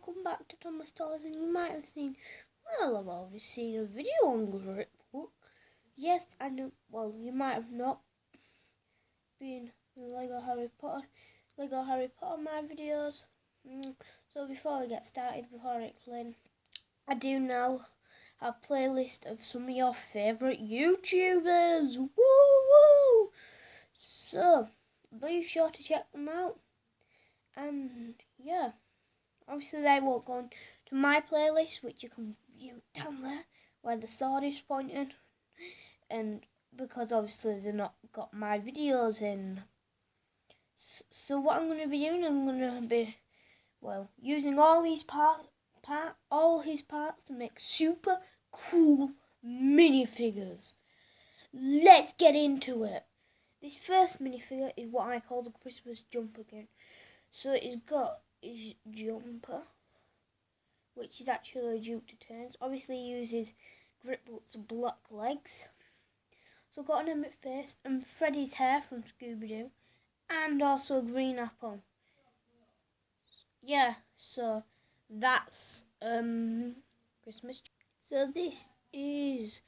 welcome back to Thomas Toys, and you might have seen, well, I've already seen a video on Griphook. Yes, I know, well, you might have not been in Lego Harry Potter my videos. So before we get started, before I explain, I do now have a playlist of some of your favourite YouTubers. Woo woo! So, be sure to check them out. And yeah, obviously they won't go to my playlist, which you can view down there where the sword is pointing, and because obviously they've not got my videos in. So what I'm going to be doing, I'm going to be, well, using all his parts to make super cool minifigures. Let's get into it. This first minifigure is what I call the Christmas jumper king. So it's got his jumper, which is actually a Duke to turns. Obviously he uses Griphook's black legs. So got an Emmett face and Freddy's hair from Scooby-Doo, and also a green apple. Yeah, so that's Christmas. So this is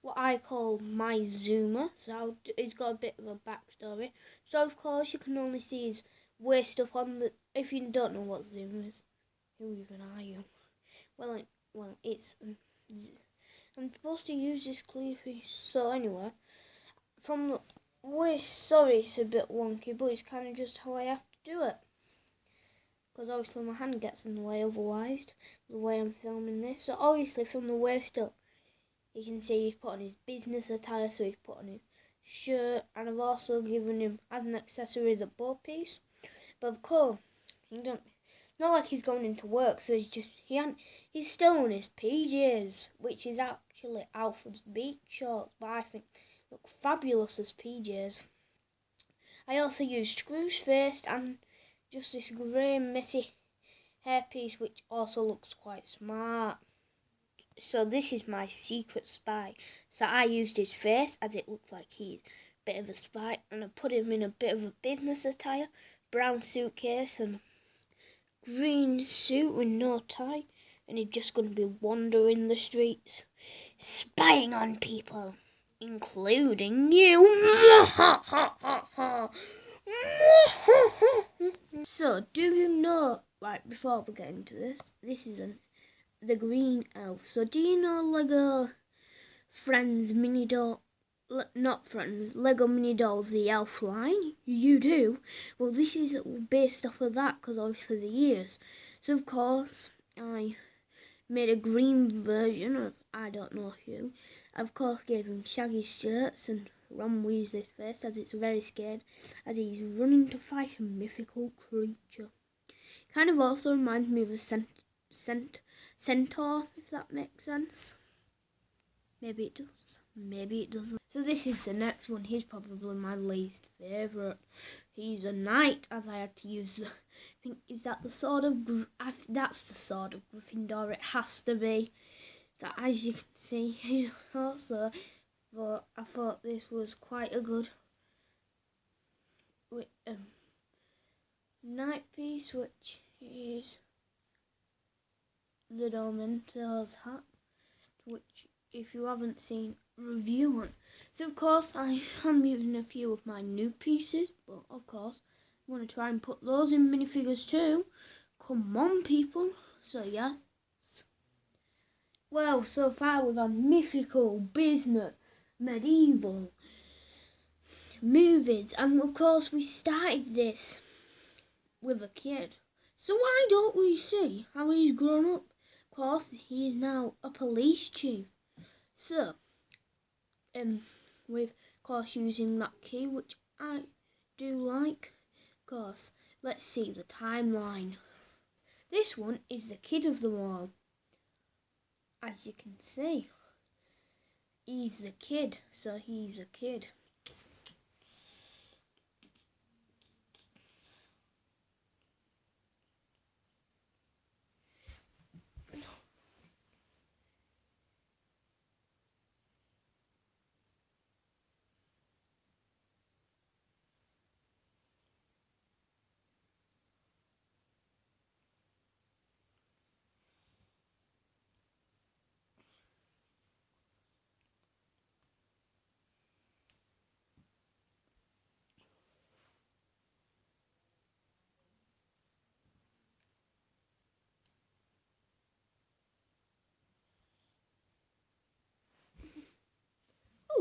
what I call my zoomer. So it's got a bit of a backstory. So of course you can only see his waist up on the. If you don't know what zoom is, who even are you? Well, it's. I'm supposed to use this clear piece. So anyway, from the waist. Sorry, it's a bit wonky, but it's kind of just how I have to do it. Because obviously my hand gets in the way otherwise, the way I'm filming this. So obviously from the waist up, you can see he's put on his business attire, so he's put on his shirt, and I've also given him as an accessory the bow piece. But of course, not like he's going into work, so he's still on his PJs, which is actually Alfred's beach shorts, but I think look fabulous as PJs. I also used screws first and just this grey messy hairpiece, which also looks quite smart. So this is my secret spy. So I used his face as it looks like he's a bit of a spy, and I put him in a bit of a business attire, brown suitcase and green suit with no tie, and he's just going to be wandering the streets, spying on people, including you. So, do you know, right, before we get into this is the green elf. So, do you know Lego Friends mini doll? Not Friends, Lego Mini Dolls, the elf line? You do? Well, this is based off of that, because obviously the years. So, of course, I made a green version of I don't know who. I, of course, gave him shaggy shirts and Ron Weasley's face, as it's very scared, as he's running to fight a mythical creature. Kind of also reminds me of a centaur, if that makes sense. Maybe it does, maybe it doesn't. So this is the next one. He's probably my least favourite. He's a knight, as I had to use is that the sword of that's the sword of Gryffindor. It has to be. So as you can see, he's also. But I thought this was quite a good knight piece, which is the Dementor's hat, which if you haven't seen, review on. So of course I am using a few of my new pieces, but of course I want to try and put those in minifigures too. Come on people. So yes. Well, so far we've had mythical, business, medieval, movies, and of course we started this with a kid. So why don't we see how he's grown up? Of course, he is now a police chief. So, with of course using that key, which I do like. Of course, let's see the timeline. This one is the kid of them all. As you can see, he's the kid, so he's a kid.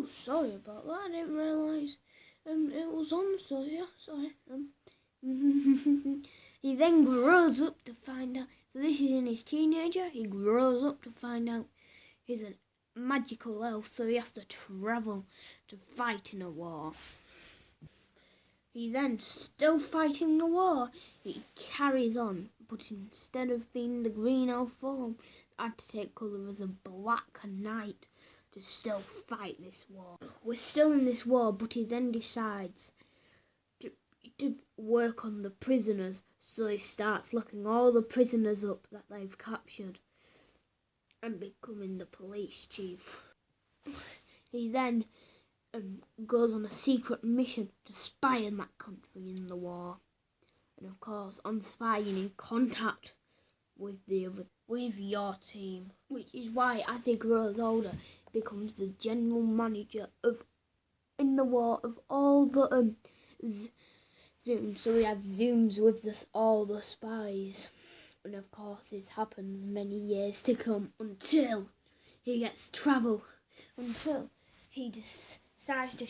sorry about that. I didn't realise it was on, so yeah, sorry. He then grows up to find out. So this is in his teenager. He grows up to find out he's a magical elf, so he has to travel to fight in a war. He then, still fighting the war, he carries on, but instead of being the green elf form, had to take colour as a black knight to still fight this war. We're still in this war, but he then decides to work on the prisoners, so he starts looking all the prisoners up that they've captured and becoming the police chief. He then goes on a secret mission to spy on that country in the war, and of course on spying you need contact with your team, which is why as he grows older he becomes the general manager in the war of all the Zooms. So we have Zooms with all the spies, and of course this happens many years to come until he gets travel, until he decides to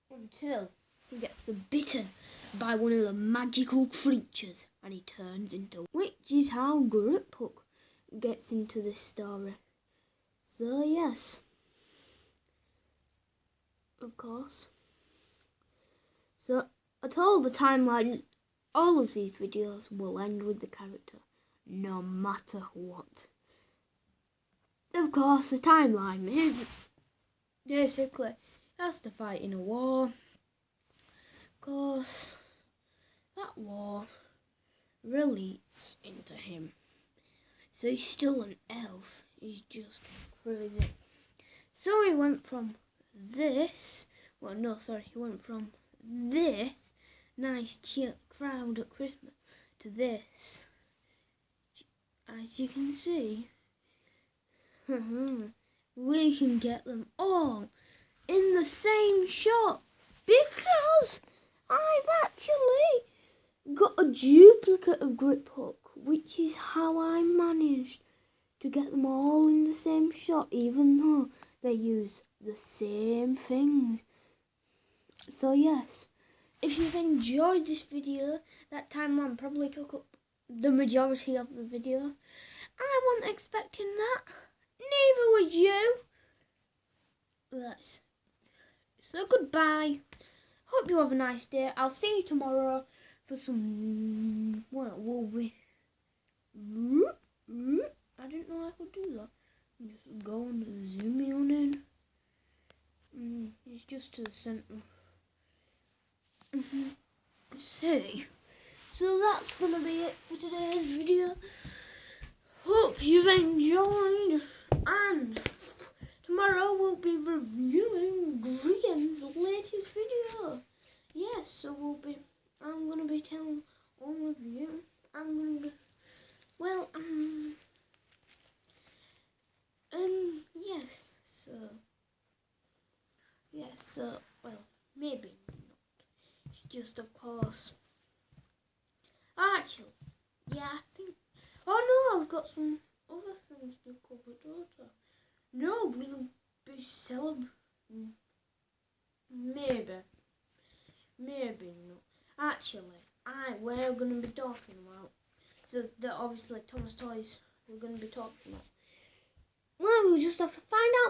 until he gets bitten by one of the magical creatures and he turns into, which is how Griphook gets into this story. So yes, of course. So at all the timeline, all of these videos will end with the character, no matter what. Of course, the timeline is basically has to fight in a war. Of course, that war relates into him. So he's still an elf. He's just crazy. So he went from this. Well, no, sorry. He went from this nice chill crowd at Christmas to this. As you can see, we can get them all in the same shop because I've actually got a duplicate of Griphook, which is how I managed to get them all in the same shop, even though they use the same things. So yes, if you've enjoyed this video, that timeline probably took up the majority of the video. I wasn't expecting that. Neither was you. So goodbye. Hope you have a nice day. I'll see you tomorrow for some. Well, will we? I didn't know I could do that. Just go and zoom me on in. It's just to the centre. See. So that's gonna be it for today's video. Hope you've enjoyed, and tomorrow we'll be reviewing Grian's latest video. Yes, so I'm gonna be telling all of you. I'm gonna be, well, well, maybe not. It's just, of course. Actually, yeah, I think. Oh no, I've got some other things to cover, don't I? No, we'll be celebrating. Maybe not. Actually, we're going to be talking about. So that obviously Thomas Toys we're going to be talking about. Well, we'll just have to find out